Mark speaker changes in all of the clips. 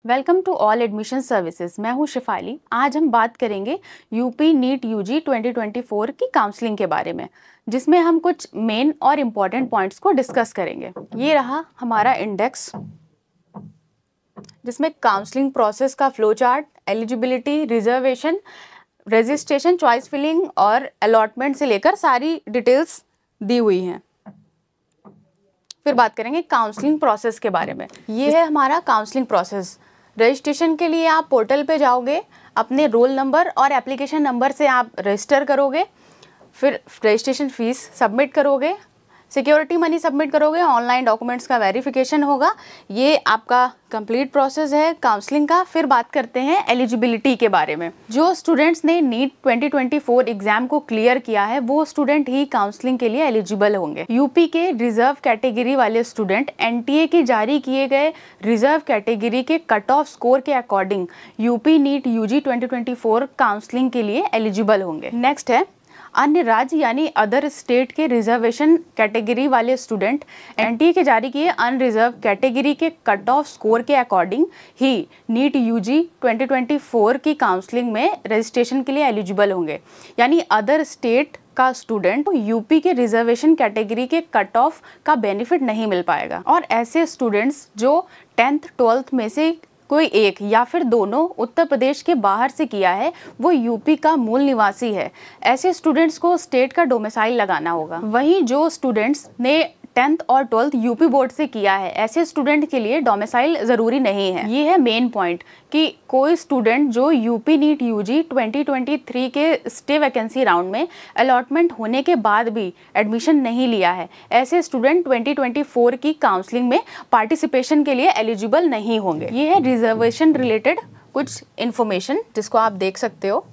Speaker 1: Welcome to all admission services. मैं हूं शिफाली। आज हम बात करेंगे यूपी नीट यूजी 2024 की काउंसलिंग के बारे में, जिसमें हम कुछ मेन और इम्पॉर्टेंट पॉइंट्स को डिस्कस करेंगे। ये रहा हमारा इंडेक्स, जिसमें काउंसलिंग प्रोसेस का flow chart, eligibility, reservation, registration, choice filling और अलॉटमेंट से लेकर सारी डिटेल्स दी हुई हैं। फिर बात करेंगे काउंसलिंग प्रोसेस के बारे में। ये है हमारा काउंसलिंग प्रोसेस। रजिस्ट्रेशन के लिए आप पोर्टल पे जाओगे, अपने रोल नंबर और एप्लीकेशन नंबर से आप रजिस्टर करोगे, फिर रजिस्ट्रेशन फीस सबमिट करोगे, सिक्योरिटी मनी सबमिट करोगे, ऑनलाइन डॉक्यूमेंट्स का वेरिफिकेशन होगा। ये आपका कंप्लीट प्रोसेस है काउंसलिंग का। फिर बात करते हैं एलिजिबिलिटी के बारे में। जो स्टूडेंट्स ने नीट 2024 एग्जाम को क्लियर किया है वो स्टूडेंट ही काउंसलिंग के लिए एलिजिबल होंगे। यूपी के रिजर्व कैटेगरी वाले स्टूडेंट एनटीए के जारी किए गए रिजर्व कैटेगरी के कट ऑफ स्कोर के according UP NEET UG 2024 counselling के लिए एलिजिबल होंगे। नेक्स्ट है अन्य राज्य यानी अदर स्टेट के रिजर्वेशन कैटेगरी वाले स्टूडेंट एनटीए के जारी किए अनरिजर्व कैटेगरी के कट ऑफ स्कोर के अकॉर्डिंग ही नीट यूजी 2024 की काउंसलिंग में रजिस्ट्रेशन के लिए एलिजिबल होंगे। यानी अदर स्टेट का स्टूडेंट यूपी के रिजर्वेशन कैटेगरी के कट ऑफ का बेनिफिट नहीं मिल पाएगा। और ऐसे स्टूडेंट्स जो 10th 12th में से कोई एक या फिर दोनों उत्तर प्रदेश के बाहर से किया है, वो यूपी का मूल निवासी है, ऐसे स्टूडेंट्स को स्टेट का डोमिसाइल लगाना होगा। वहीं जो स्टूडेंट्स ने 10th और 12th यूपी बोर्ड से किया है, ऐसे स्टूडेंट के लिए डोमिसाइल ज़रूरी नहीं है। ये है मेन पॉइंट कि कोई स्टूडेंट जो यूपी नीट यूजी 2023 के स्टे वैकेंसी राउंड में अलॉटमेंट होने के बाद भी एडमिशन नहीं लिया है, ऐसे स्टूडेंट 2024 की काउंसलिंग में पार्टिसिपेशन के लिए एलिजिबल नहीं होंगे। ये है रिजर्वेशन रिलेटेड कुछ इन्फॉर्मेशन जिसको आप देख सकते हो।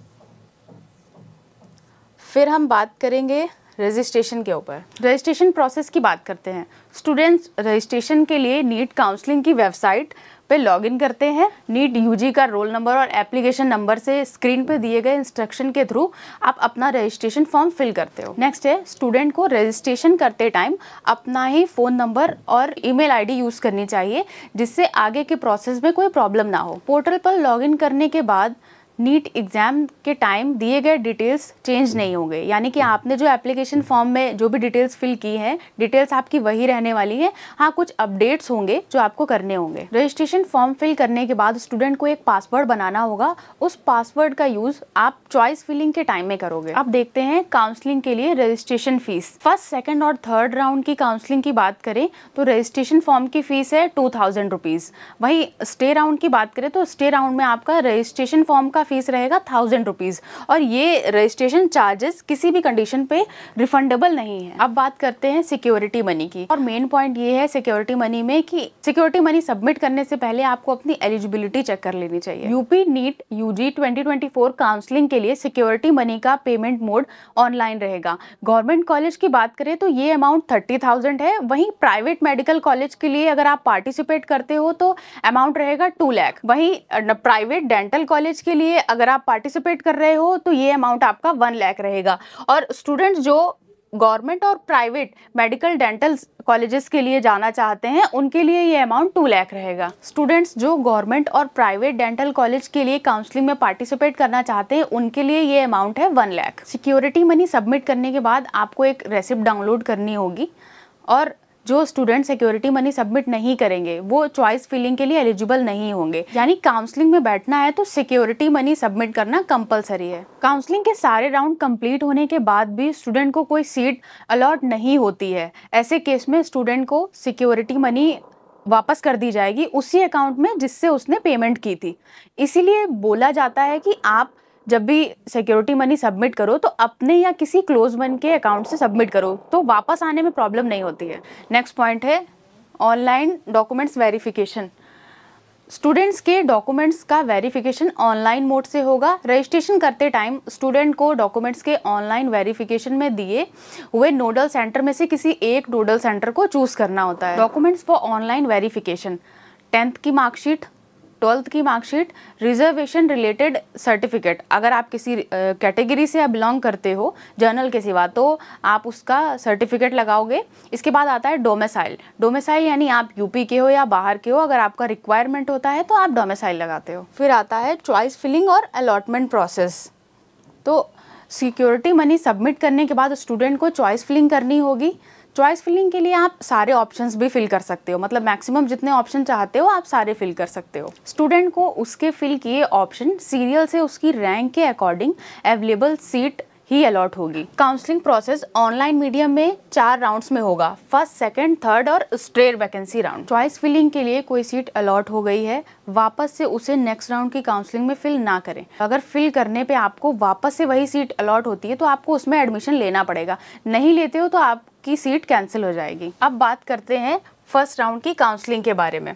Speaker 1: फिर हम बात करेंगे रजिस्ट्रेशन के ऊपर। रजिस्ट्रेशन प्रोसेस की बात करते हैं। स्टूडेंट्स रजिस्ट्रेशन के लिए नीट काउंसलिंग की वेबसाइट पे लॉगिन करते हैं। नीट यूजी का रोल नंबर और एप्लीकेशन नंबर से स्क्रीन पे दिए गए इंस्ट्रक्शन के थ्रू आप अपना रजिस्ट्रेशन फॉर्म फिल करते हो। नेक्स्ट है स्टूडेंट को रजिस्ट्रेशन करते टाइम अपना ही फ़ोन नंबर और ईमेल आईडी यूज़ करनी चाहिए, जिससे आगे के प्रोसेस में कोई प्रॉब्लम ना हो। पोर्टल पर लॉगिन करने के बाद नीट एग्ज़ाम के टाइम दिए गए डिटेल्स चेंज नहीं होंगे। यानी कि आपने जो एप्लीकेशन फॉर्म में जो भी डिटेल्स फिल की हैं, डिटेल्स आपकी वही रहने वाली है। हाँ, कुछ अपडेट्स होंगे जो आपको करने होंगे। रजिस्ट्रेशन फॉर्म फिल करने के बाद स्टूडेंट को एक पासवर्ड बनाना होगा। उस पासवर्ड का यूज़ आप चॉइस फिलिंग के टाइम में करोगे। अब देखते हैं काउंसलिंग के लिए रजिस्ट्रेशन फीस। फर्स्ट, सेकेंड और थर्ड राउंड की काउंसलिंग की बात करें तो रजिस्ट्रेशन फॉर्म की फ़ीस है 2000 रुपीज़। वहीं स्टे राउंड की बात करें तो स्टे राउंड में आपका रजिस्ट्रेशन फॉर्म का फीस रहेगा 1000 रुपीज़, और ये रजिस्ट्रेशन चार्जेस किसी भी कंडीशन पे रिफंडेबल नहीं है। अब बात करते हैं सिक्योरिटी मनी की। और मेन पॉइंट ये है सिक्योरिटी मनी में कि सिक्योरिटी मनी सबमिट करने से पहले आपको अपनी एलिजिबिलिटी चेक कर लेनी चाहिए। यूपी नीट यूजी 2024 काउंसलिंग के लिए सिक्योरिटी मनी का पेमेंट मोड ऑनलाइन रहेगा। गवर्नमेंट कॉलेज की बात करें तो ये अमाउंट 30,000 है। वहीं प्राइवेट मेडिकल कॉलेज के लिए अगर आप पार्टिसिपेट करते हो तो अमाउंट रहेगा 2 लाख। वहीं प्राइवेट डेंटल कॉलेज के लिए अगर आप पार्टिसिपेट कर रहे हो तो ये अमाउंट आपका 1 लाख रहेगा। और स्टूडेंट्स जो गवर्नमेंट और प्राइवेट मेडिकल डेंटल कॉलेजेस के लिए जाना चाहते हैं उनके लिए ये अमाउंट 2 लाख रहेगा। स्टूडेंट्स जो गवर्नमेंट और प्राइवेट डेंटल कॉलेज के लिए काउंसलिंग में पार्टिसिपेट करना चाहते हैं उनके लिए ये अमाउंट है 1 लाख। सिक्योरिटी मनी सबमिट करने के बाद आपको एक रेसिप्ट डाउनलोड करनी होगी, और जो स्टूडेंट सिक्योरिटी मनी सबमिट नहीं करेंगे वो चॉइस फिलिंग के लिए एलिजिबल नहीं होंगे। यानी काउंसलिंग में बैठना है तो सिक्योरिटी मनी सबमिट करना कंपलसरी है। काउंसलिंग के सारे राउंड कंप्लीट होने के बाद भी स्टूडेंट को कोई सीट अलॉट नहीं होती है, ऐसे केस में स्टूडेंट को सिक्योरिटी मनी वापस कर दी जाएगी उसी अकाउंट में जिससे उसने पेमेंट की थी। इसीलिए बोला जाता है कि आप जब भी सिक्योरिटी मनी सबमिट करो तो अपने या किसी क्लोज वन के अकाउंट से सबमिट करो, तो वापस आने में प्रॉब्लम नहीं होती है। नेक्स्ट पॉइंट है ऑनलाइन डॉक्यूमेंट्स वेरिफिकेशन। स्टूडेंट्स के डॉक्यूमेंट्स का वेरिफिकेशन ऑनलाइन मोड से होगा। रजिस्ट्रेशन करते टाइम स्टूडेंट को डॉक्यूमेंट्स के ऑनलाइन वेरिफिकेशन में दिए हुए नोडल सेंटर में से किसी एक नोडल सेंटर को चूज़ करना होता है। Documents for online verification: 10th की मार्कशीट, 12th की मार्कशीट, रिजर्वेशन रिलेटेड सर्टिफिकेट, अगर आप किसी कैटेगरी से बिलोंग करते हो जर्नल के सिवा तो आप उसका सर्टिफिकेट लगाओगे। इसके बाद आता है डोमिसाइल। डोमिसाइल यानी आप यूपी के हो या बाहर के हो, अगर आपका रिक्वायरमेंट होता है तो आप डोमिसाइल लगाते हो। फिर आता है चॉइस फिलिंग और अलॉटमेंट प्रोसेस। तो सिक्योरिटी मनी सबमिट करने के बाद स्टूडेंट को चॉइस फिलिंग करनी होगी। चॉइस फिलिंग के लिए आप सारे ऑप्शंस भी फिल कर सकते हो, मतलब मैक्सिमम जितने ऑप्शन चाहते हो आप सारे फिल कर सकते हो। स्टूडेंट को उसके फिल किए ऑप्शन सीरियल से उसकी रैंक के अकॉर्डिंग अवेलेबल सीट ही अलॉट होगी। काउंसलिंग प्रोसेस ऑनलाइन मीडियम में 4 राउंड्स में होगा, फर्स्ट, सेकंड, थर्ड और straight vacancy round. Choice filling के लिए कोई सीट अलॉट हो गई है, वापस से उसे नेक्स्ट राउंड की काउंसलिंग में फिल ना करें। अगर फिल करने पे आपको वापस से वही सीट अलॉट होती है तो आपको उसमें एडमिशन लेना पड़ेगा, नहीं लेते हो तो आपकी सीट कैंसिल हो जाएगी। अब बात करते हैं फर्स्ट राउंड की काउंसलिंग के बारे में।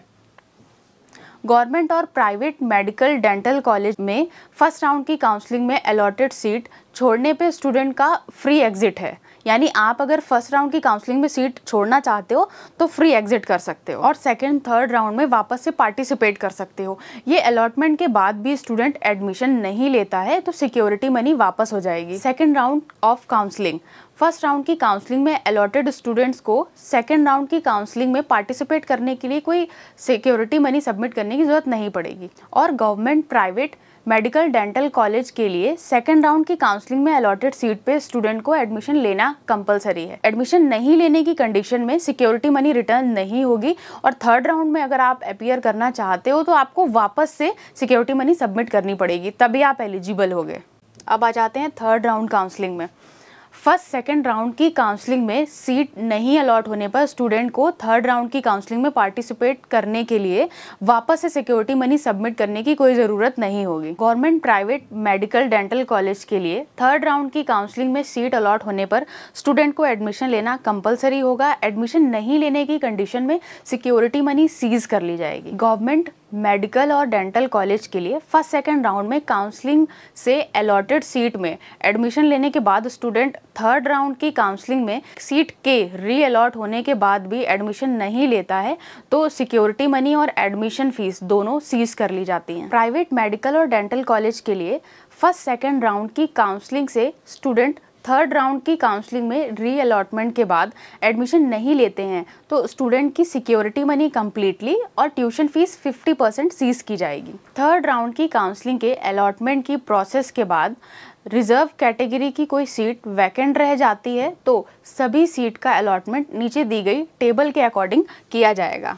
Speaker 1: गवर्नमेंट और प्राइवेट मेडिकल डेंटल कॉलेज में फर्स्ट राउंड की काउंसलिंग में अलॉटेड सीट छोड़ने पे स्टूडेंट का फ्री एग्जिट है, यानी आप अगर फर्स्ट राउंड की काउंसलिंग में सीट छोड़ना चाहते हो तो फ्री एग्जिट कर सकते हो और सेकंड थर्ड राउंड में वापस से पार्टिसिपेट कर सकते हो। ये अलॉटमेंट के बाद भी स्टूडेंट एडमिशन नहीं लेता है तो सिक्योरिटी मनी वापस हो जाएगी। Second round of counselling. First round की काउंसलिंग में अलॉटेड स्टूडेंट्स को सेकंड राउंड की काउंसलिंग में पार्टिसिपेट करने के लिए कोई सिक्योरिटी मनी सबमिट करने की जरूरत नहीं पड़ेगी। और government private medical dental college के लिए सेकंड राउंड की काउंसलिंग में अलॉटेड सीट पे स्टूडेंट को एडमिशन लेना कंपलसरी है। एडमिशन नहीं लेने की कंडीशन में सिक्योरिटी मनी रिटर्न नहीं होगी और थर्ड राउंड में अगर आप अपीयर करना चाहते हो तो आपको वापस से सिक्योरिटी मनी सबमिट करनी पड़ेगी, तभी आप एलिजिबल होगे। अब आ जाते हैं थर्ड राउंड काउंसलिंग में। फर्स्ट सेकंड राउंड की काउंसलिंग में सीट नहीं अलॉट होने पर स्टूडेंट को थर्ड राउंड की काउंसलिंग में पार्टिसिपेट करने के लिए वापस से सिक्योरिटी मनी सबमिट करने की कोई ज़रूरत नहीं होगी। Government private medical dental college के लिए थर्ड राउंड की काउंसलिंग में सीट अलॉट होने पर स्टूडेंट को एडमिशन लेना कंपलसरी होगा। एडमिशन नहीं लेने की कंडीशन में सिक्योरिटी मनी सीज कर ली जाएगी। गवर्नमेंट मेडिकल और डेंटल कॉलेज के लिए फर्स्ट सेकंड राउंड में काउंसलिंग से अलॉटेड सीट में एडमिशन लेने के बाद स्टूडेंट थर्ड राउंड की काउंसलिंग में सीट के री अलॉट होने के बाद भी एडमिशन नहीं लेता है तो सिक्योरिटी मनी और एडमिशन फीस दोनों सीज कर ली जाती हैं। प्राइवेट मेडिकल और डेंटल कॉलेज के लिए फर्स्ट सेकंड राउंड की काउंसलिंग से स्टूडेंट थर्ड राउंड की काउंसलिंग में री अलॉटमेंट के बाद एडमिशन नहीं लेते हैं तो स्टूडेंट की सिक्योरिटी मनी कंप्लीटली और ट्यूशन फीस 50% सीज की जाएगी। थर्ड राउंड की काउंसलिंग के अलॉटमेंट की प्रोसेस के बाद रिजर्व कैटेगरी की कोई सीट वैकेंट रह जाती है तो सभी सीट का अलॉटमेंट नीचे दी गई टेबल के अकॉर्डिंग किया जाएगा।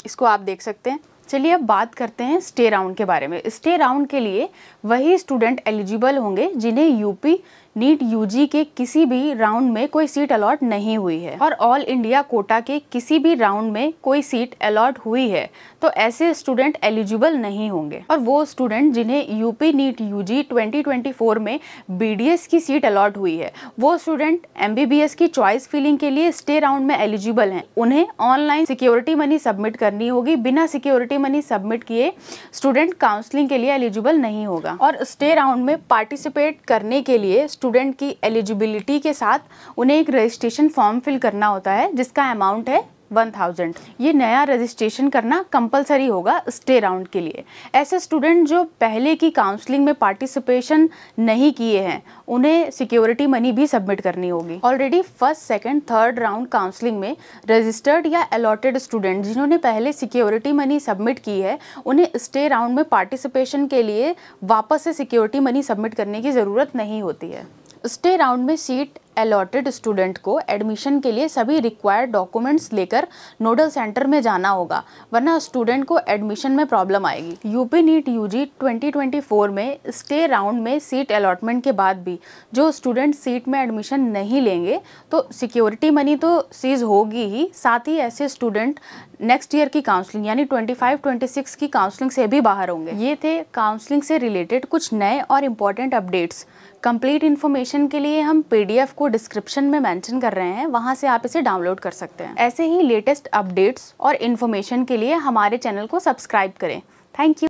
Speaker 1: इसको आप देख सकते हैं। चलिए अब बात करते हैं स्टे राउंड के बारे में। स्टे राउंड के लिए वही स्टूडेंट एलिजिबल होंगे जिन्हें यूपी नीट यूजी के किसी भी राउंड में कोई सीट अलॉट नहीं हुई है और ऑल इंडिया कोटा के किसी भी राउंड में कोई सीट अलॉट हुई है तो ऐसे स्टूडेंट एलिजिबल नहीं होंगे। और वो स्टूडेंट जिन्हें यूपी नीट यूजी 2024 में बीडीएस की सीट अलॉट हुई है वो स्टूडेंट एमबीबीएस की चॉइस फिलिंग के लिए स्टे राउंड में एलिजिबल हैं। उन्हें ऑनलाइन सिक्योरिटी मनी सबमिट करनी होगी। बिना सिक्योरिटी मनी सबमिट किए स्टूडेंट काउंसलिंग के लिए एलिजिबल नहीं होगा। और स्टे राउंड में पार्टिसिपेट करने के लिए स्टूडेंट की एलिजिबिलिटी के साथ उन्हें एक रजिस्ट्रेशन फॉर्म फिल करना होता है जिसका अमाउंट है 1000। ये नया रजिस्ट्रेशन करना कंपलसरी होगा स्टे राउंड के लिए। ऐसे स्टूडेंट जो पहले की काउंसलिंग में पार्टिसिपेशन नहीं किए हैं उन्हें सिक्योरिटी मनी भी सबमिट करनी होगी। Already first second third round counselling में रजिस्टर्ड या अलॉटेड स्टूडेंट जिन्होंने पहले सिक्योरिटी मनी सबमिट की है उन्हें स्टे राउंड में पार्टिसिपेशन के लिए वापस से सिक्योरिटी मनी सबमिट करने की ज़रूरत नहीं होती है। स्टे राउंड में सीट अलॉटेड स्टूडेंट को एडमिशन के लिए सभी रिक्वायर्ड डॉक्यूमेंट्स लेकर नोडल सेंटर में जाना होगा, वरना स्टूडेंट को एडमिशन में प्रॉब्लम आएगी। यूपी नीट यूजी 2024 में स्टे राउंड में सीट अलॉटमेंट के बाद भी जो स्टूडेंट सीट में एडमिशन नहीं लेंगे तो सिक्योरिटी मनी तो सीज होगी ही, साथ ही ऐसे स्टूडेंट नेक्स्ट ईयर की काउंसलिंग यानी 25-26 की काउंसलिंग से भी बाहर होंगे। ये थे काउंसलिंग से रिलेटेड कुछ नए और इम्पॉर्टेंट अपडेट्स। कंप्लीट इन्फॉर्मेशन के लिए हम पीडीएफ को डिस्क्रिप्शन में मेंशन कर रहे हैं, वहां से आप इसे डाउनलोड कर सकते हैं। ऐसे ही लेटेस्ट अपडेट्स और इन्फॉर्मेशन के लिए हमारे चैनल को सब्सक्राइब करें। Thank you.